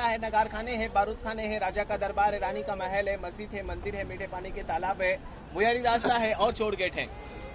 क्या है, नगार खाने हैं, बारूद खाने हैं, राजा का दरबार है, रानी का महल है, मस्जिद है, मंदिर है, मीठे पानी के तालाब है, भुयारी रास्ता है और चोर गेट है।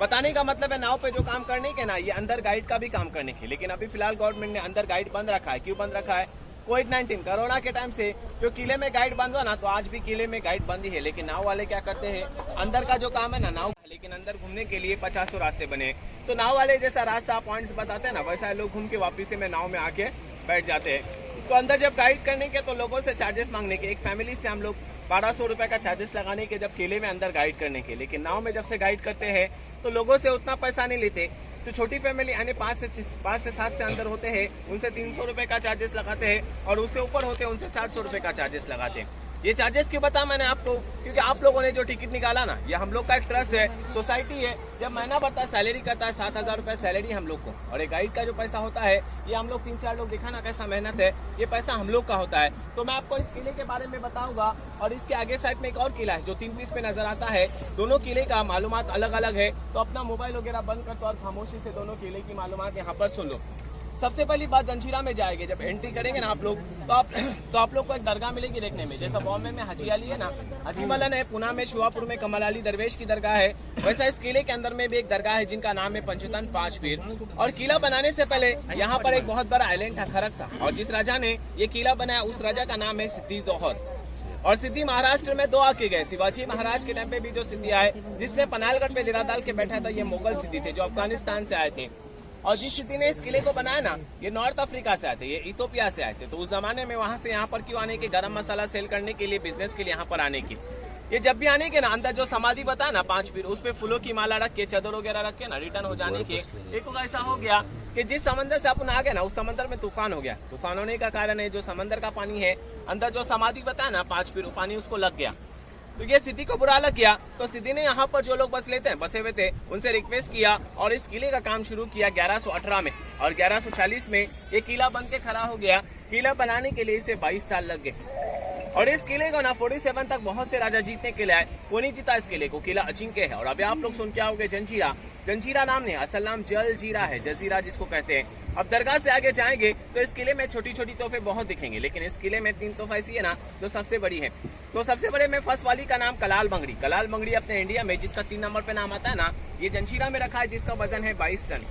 बताने का मतलब है नाव पे जो काम करने के ना, ये अंदर गाइड का भी काम करने के। लेकिन अभी फिलहाल गवर्नमेंट ने अंदर गाइड बंद रखा है। क्यों बंद रखा है? कोविड-19 कोरोना के टाइम से जो किले में गाइड बंद हुआ ना, तो आज भी किले में गाइड बंद ही है। लेकिन नाव वाले क्या करते हैं, अंदर का जो काम है ना नाव, लेकिन अंदर घूमने के लिए 50 रास्ते बने। तो नाव वाले जैसा रास्ता पॉइंट्स बताते हैं ना, वैसा लोग घूम के वापिस में नाव में आके बैठ जाते हैं। तो अंदर जब गाइड करने के तो लोगों से चार्जेस मांगने के, एक फैमिली से हम लोग 1200 रुपए का चार्जेस लगाने के जब किले में अंदर गाइड करने के। लेकिन नाव में जब से गाइड करते हैं तो लोगों से उतना पैसा नहीं लेते। तो छोटी फैमिली यानी 5 से 7 से अंदर होते हैं, उनसे 300 रुपए का चार्जेस लगाते हैं, और उससे ऊपर होते हैं उनसे 400 रुपए का चार्जेस लगाते हैं। ये चार्जेस क्यों बता मैंने आपको, क्योंकि आप लोगों ने जो टिकट निकाला ना, ये हम लोग का एक ट्रस्ट है, सोसाइटी है। जब महीना भरता है सैलरी करता है, 7,000 रुपए सैलरी हम लोग को, और एक गाइड का जो पैसा होता है ये हम लोग 3-4 लोग, देखा ना कैसा मेहनत है, ये पैसा हम लोग का होता है। तो मैं आपको इस किले के बारे में बताऊंगा। और इसके आगे साइड में एक और किला है जो 3 पीस पे नजर आता है। दोनों किले का मालूमात अलग अलग है, तो अपना मोबाइल वगैरह बंद कर दो और खामोशी से दोनों किले की मालूमात यहाँ पर सुन लो। सबसे पहली बात, जंजीरा में जाएंगे जब एंट्री करेंगे ना आप लोग, तो आप लोग को एक दरगाह मिलेगी देखने में। जैसा बॉम्बे में हाजी अली है ना, हाजी मलन है, पुणे में शुआपुर में कमल अली दरवेश की दरगाह है, वैसा इस किले के अंदर में भी एक दरगाह है जिनका नाम है पंचतन 5 पीर। और किला बनाने से पहले यहाँ पर एक बहुत बड़ा आइलैंड था, खरक था, और जिस राजा ने ये किला बनाया उस राजा का नाम है सिद्दी जोहर। और सिद्दी महाराष्ट्र में 2 आके गए। शिवाजी महाराज के टाइम पे भी जो सिद्दी आए, जिसने पनालगढ़ पे डेरा डाल के बैठा था, ये मुगल सिद्दी थे जो अफगानिस्तान से आए थे। और जिस सिद्दी ने इस किले को बनाया ना, ये नॉर्थ अफ्रीका से आए थे, ये इथोपिया से आए थे। तो उस जमाने में वहां से यहाँ पर क्यों आने के, गरम मसाला सेल करने के लिए, बिजनेस के लिए यहाँ पर आने की। ये जब भी आने के ना, अंदर जो समाधि बताया ना 5 पीर, उस पे फूलों की माला रख के, चादर वगैरह रख के ना रिटर्न हो जाने के। एक ऐसा हो गया कि जिस समंदर से अपन आ गए ना, उस समंदर में तूफान हो गया। तूफान होने का कारण है जो समंदर का पानी है, अंदर जो समाधि बताया ना 5 पीर, पानी उसको लग गया। तो ये सिद्दी को बुरा लग गया। तो सिद्दी ने यहाँ पर जो लोग बसे हुए थे उनसे रिक्वेस्ट किया और इस किले का काम शुरू किया 1118 में। और 1140 में ये किला बन के खड़ा हो गया। किला बनाने के लिए इसे 22 साल लग गए। और इस किले को ना 47 तक बहुत से राजा जीतने के लिए आए, कोई नहीं जीता इस किले को। किला अजिंक्य है। और अभी आप लोग सुन के आओगे जंजीरा। जंजीरा नाम नहीं, असल नाम जलजीरा है, जजीरा जिसको कहते हैं। अब दरगाह से आगे जाएंगे तो इस किले में छोटी छोटी तोहफे बहुत दिखेंगे, लेकिन इस किले में 3 तोहफा ऐसी है ना जो सबसे बड़ी है। तो सबसे बड़े में फर्स्ट वाली का नाम कलाल बंगड़ी। कलाल बंगड़ी अपने इंडिया में जिसका 3 नंबर पे नाम आता है ना, ये जंजीरा में रखा है, जिसका वजन है 22 टन।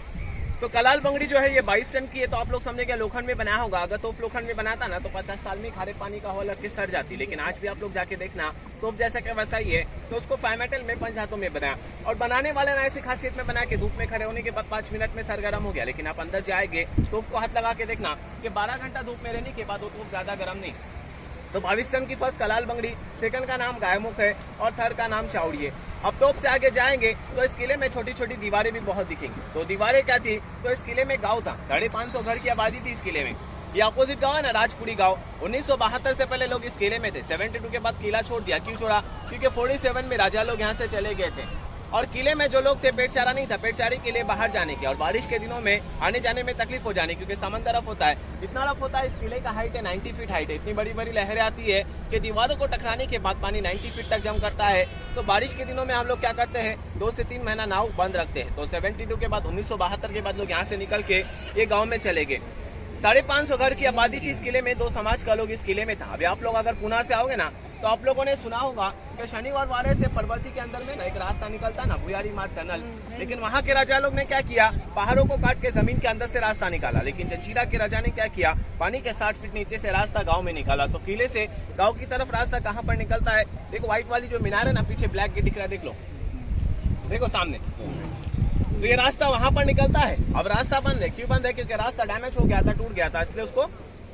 तो कलाल बंगड़ी जो है ये 22 टन की है। तो आप लोग समझे क्या लोखंड में बनाया होगा। अगर तोफ लोखंड में बनाता ना तो 50 साल में खारे पानी का हवा लग के सड़ जाती। लेकिन आज भी आप लोग जाके देखना तोफ जैसा क्या वैसा ही है। तो उसको फाइव मेटल में 5 हाथों में बनाया, और बनाने वाले ने ऐसी खासियत में बनाया कि धूप में खड़े होने के बाद 5 मिनट में सर गर्म हो गया। लेकिन आप अंदर जाएंगे तोफ को हाथ लगा के देखना कि 12 घंटा धूप में रहने के बाद वो तोफ ज्यादा गर्म नहीं। तो 22 टन की फर्स्ट कलाल बंगड़ी, सेकंड का नाम गायमुख है, और थर्ड का नाम चावड़ी है। अब तोप से आगे जाएंगे तो इस किले में छोटी छोटी दीवारें भी बहुत दिखेंगी। तो दीवारें क्या थी, तो इस किले में गांव था, 550 घर की आबादी थी इस किले में। ये अपोजिट गांव है ना, राजपुरी गांव। 1972 से पहले लोग इस किले में थे। 72 के बाद किला छोड़ दिया। क्यों छोड़ा? क्योंकि 47 में राजा लोग यहाँ से चले गए थे। और किले में जो लोग थे पेट चारा नहीं था, पेट चारे के लिए बाहर जाने के, और बारिश के दिनों में आने जाने में तकलीफ हो जाने, क्योंकि समंदर रफ होता है। इतना रफ होता है, इस किले का हाइट है 90 फीट हाइट है। इतनी बड़ी बड़ी लहरें आती है कि दीवारों को टकराने के बाद पानी 90 फीट तक जम करता है। तो बारिश के दिनों में हम लोग क्या करते हैं, 2 से 3 महीना नाव बंद रखते हैं। तो 72 के बाद 1972 के बाद लोग यहाँ से निकल के ये गाँव में चले गए। 550 घर की आबादी थी इस किले में। 2 समाज का लोग इस किले में था। अभी आप लोग अगर पुणे से आओगे ना, तो आप लोगों ने सुना होगा कि शनिवार वारे से पर्वती के अंदर में ना एक रास्ता निकलता है ना, भुयारी मार्ग टनल। लेकिन वहाँ के राजा लोग ने क्या किया, पहाड़ों को काट के जमीन के अंदर से रास्ता निकाला। लेकिन जंजीरा के राजा ने क्या किया, पानी के 60 फीट नीचे से रास्ता गाँव में निकाला। तो किले से गाँव की तरफ रास्ता कहाँ पर निकलता है, देखो व्हाइट वाली जो मीनार है ना, पीछे ब्लैक गेट दिख रहा है, देख लो, देखो सामने। तो ये रास्ता वहां पर निकलता है। अब रास्ता बंद है। क्यों बंद है? क्योंकि रास्ता डैमेज हो गया था, टूट गया था, इसलिए उसको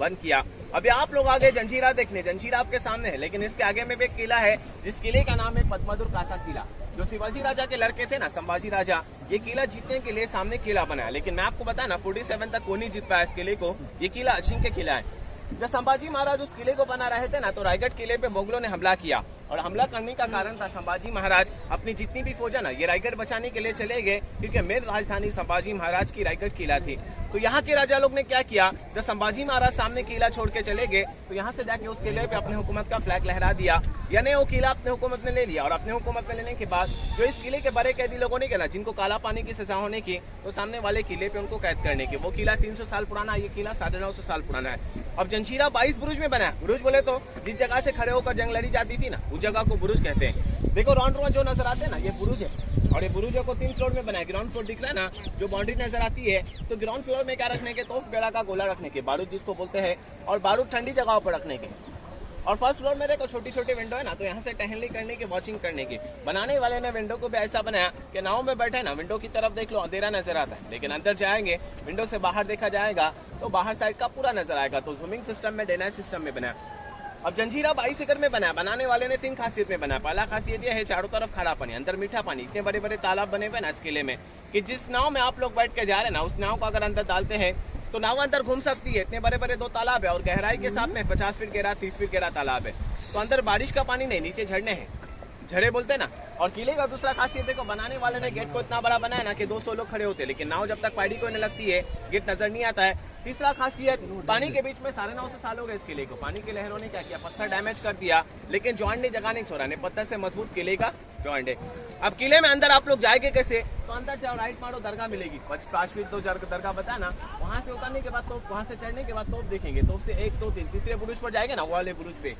बंद किया। अभी आप लोग आगे जंजीरा देखने, जंजीरा आपके सामने है, लेकिन इसके आगे में भी एक किला है, जिस किले का नाम है पद्मदुर कासा किला। जो शिवाजी राजा के लड़के थे ना, संभाजी राजा, ये किला जीतने के लिए सामने किला बनाया। लेकिन मैं आपको बताया ना 47 तक कोई नहीं जीत पाया इस किले को। ये किला अजिंक्य किला है। जब संभाजी महाराज उस किले को बना रहे थे ना, तो रायगढ़ किले पे मुगलों ने हमला किया। और हमला करने का कारण था संभाजी महाराज अपनी जितनी भी फौज है ना, ये रायगढ़ बचाने के लिए चले गए, क्योंकि मेन राजधानी संभाजी महाराज की रायगढ़ किला थी। तो यहाँ के राजा लोग ने क्या किया, जब संभाजी महाराज सामने किला छोड़ के चले गए तो यहाँ से जाके उस किले पे अपने हुकूमत का फ्लैग लहरा दिया, यानी वो किला अपने हुकूमत में ले लिया। और अपने हुकूमत में लेने के बाद जो इस किले के बड़े कैदी लोगों ने किया, जिनको काला पानी की सजा होने की, तो सामने वाले किले पे उनको कैद करने की। वो किला 300 साल पुराना, ये किला 950 साल पुराना है। अब जंजीरा 22 बुरुज में बना है। बुरुज बोले तो जिस जगह से खड़े होकर जंग लड़ी जाती थी ना, उस जगह को बुरुज कहते हैं। देखो राउंड राउंड जो नजर आते हैं ना, ये बुरुज है, और ये बुरुज को 3 फ्लोर में बना है। ग्राउंड फ्लोर दिख रहा है ना, जो बाउंड्री नजर आती है, तो ग्राउंड फ्लोर में क्या रखने के, तोफ गड़ा का गोला रखने के, बारूद जिसको बोलते हैं, और बारूद ठंडी जगहों पर रखने के। और फर्स्ट फ्लोर में देखो छोटी छोटी विंडो है ना, तो यहाँ से टहलने करने की, वॉचिंग करने की। बनाने वाले ने विंडो को भी ऐसा बनाया कि नाव में बैठे ना, विंडो की तरफ देख लो अंधेरा नजर आता है, लेकिन अंदर जाएंगे विंडो से बाहर देखा जाएगा तो बाहर साइड का पूरा नजर आएगा। तो जूमिंग सिस्टम में, डे नाइट सिस्टम में बनाया। अब जंजीरा 22 एकड़ में बना। बनाने वाले ने 3 खासियत में बना। पहला खासियत यह है चारों तरफ खारा पानी, अंदर मीठा पानी। इतने बड़े बड़े तालाब बने हुए ना इस किले में कि जिस नाव में आप लोग बैठ के जा रहे हैं ना, उस नाव को अगर अंदर डालते हैं तो नाव अंदर घूम सकती है। इतने बड़े बड़े 2 तालाब है, और गहराई के साथ में 50 फीट गहरा, 30 फीट गहरा तालाब है। तो अंदर बारिश का पानी नहीं, नीचे झरने हैं, झड़े बोलते ना। और किले का दूसरा खासियत देखो, बनाने वाले ने गेट को इतना बड़ा बनाया ना कि 200 लोग खड़े होते हैं, लेकिन नाव जब तक पैडी को नहीं लगती है गेट नजर नहीं आता है। तीसरा खासियत, पानी के बीच में 950 साल हो गए इस किले को। पानी की लहरों ने क्या किया, पत्थर डैमेज कर दिया, लेकिन जॉइंट ने जगह नहीं छोड़ा, ने पत्थर से मजबूत किले का जॉइंट है। अब किले में अंदर आप लोग जाएंगे कैसे, तो अंदर जाओ, राइट मारो, दरगाह मिलेगी। 5 फीट 2 दरगाह बताया ना, वहाँ से उतरने के बाद, तो वहाँ से चढ़ने के बाद तोप देखेंगे। तोप से 1 2 3 तीसरे बुरुज पर जाएंगे ना, वो वाले बुरुज पे,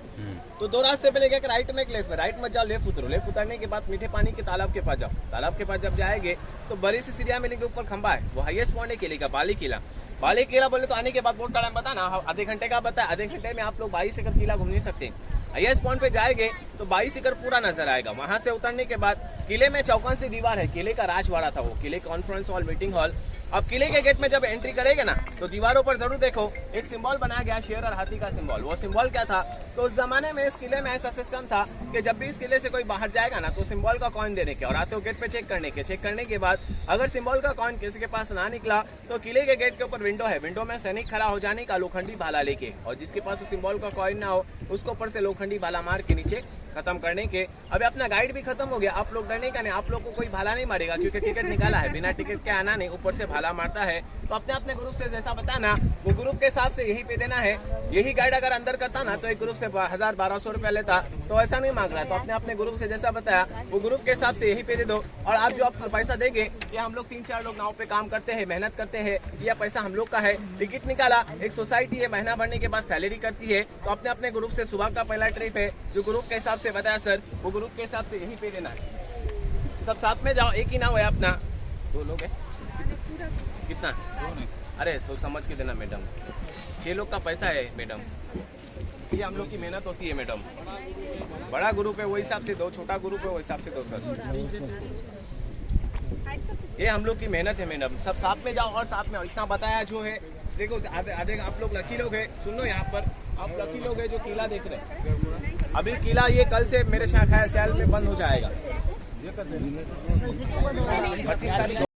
तो 2 रास्ते पे लेके राइट में एक लेफ्ट में, राइट मत जाओ, लेफ्ट उतरो। लेफ्ट उतरने के बाद मीठे पानी के तालाब के पास जाओ। तालाब के पास जब जाएंगे तो बड़ी सी सीढ़ियां मिलेंगे, ऊपर खंबा है, वो हाईएस्ट पॉइंट है किले का, बाली किला। बाली किला बोले तो आने के बाद बहुत टाइम बता ना, आधे घंटे का बता, आधे घंटे में आप लोग 22 एकड़ किला घूम नहीं सकते। हाईएस्ट पॉइंट पे जाएंगे तो 22 एकड़ पूरा नजर आएगा। वहां से उतरने के बाद किले में चौकोन सी दीवार है, किले का राजवाड़ा था वो, किले कॉन्फ्रेंस हॉल, मीटिंग हॉल। अब किले के गेट में जब एंट्री करेंगे ना, तो दीवारों पर जरूर देखो एक सिंबल बनाया गया, शेर और हाथी का सिंबल। वो सिंबल क्या था, तो उस जमाने में इस किले में ऐसा सिस्टम था कि जब भी इस किले से कोई बाहर जाएगा ना, तो सिंबल का कॉइन देने के, और आते हो गेट पे चेक करने के बाद अगर सिंबल का कॉइन किसी के पास ना निकला, तो किले के गेट के ऊपर विंडो है, विंडो में सैनिक खड़ा हो जाने का, लोखंडी भाला लेके, और जिसके पास सिंबल का कॉइन ना हो उसको ऊपर से लोखंडी भाला मार के नीचे खत्म करने के। अभी अपना गाइड भी खत्म हो गया, आप लोग डरने का नहीं, आप लोग को कोई भाला नहीं मारेगा, क्योंकि टिकट निकाला है, बिना टिकट के आना नहीं, ऊपर से भाला मारता है। तो अपने अपने ग्रुप से जैसा बताना, वो ग्रुप के हिसाब से यही पे देना है। यही गाइड अगर अंदर करता ना, तो एक ग्रुप से 1000-1200 रुपया लेता, तो ऐसा नहीं मांग रहा है। तो अपने अपने ग्रुप से जैसा बताया, वो ग्रुप के हिसाब से यही पे दे दो। और आप जो आप पैसा देंगे, ये हम लोग 3-4 लोग नाव पे काम करते हैं, मेहनत करते हैं, यह पैसा हम लोग का है। टिकट निकाला, एक सोसाइटी है, महीना भरने के बाद सैलरी करती है। तो अपने अपने ग्रुप से सुबह का पहला ट्रिप है, जो ग्रुप के हिसाब से बताया सर, वो ग्रुप के हिसाब से यही पे देना है। सब साथ में जाओ, एक ही नाव है अपना, 2 लोग है, कितना, अरे सोच समझ के देना मैडम, 6 लोग का पैसा है मैडम, ये हम लोग की मेहनत होती है मैडम। बड़ा ग्रुप है वो हिसाब से दो, छोटा ग्रुप है वो हिसाब से दो सर, ये हम लोग की मेहनत है मैडम। सब साथ में जाओ, और साथ में इतना बताया जो है, देखो आधे आप लोग लकी लोग है, सुन लो, यहाँ पर आप लकी लोग है जो किला देख रहे हैं। अभी किला ये कल से मेरे ख्याल में बंद हो जाएगा, 25 तारीख।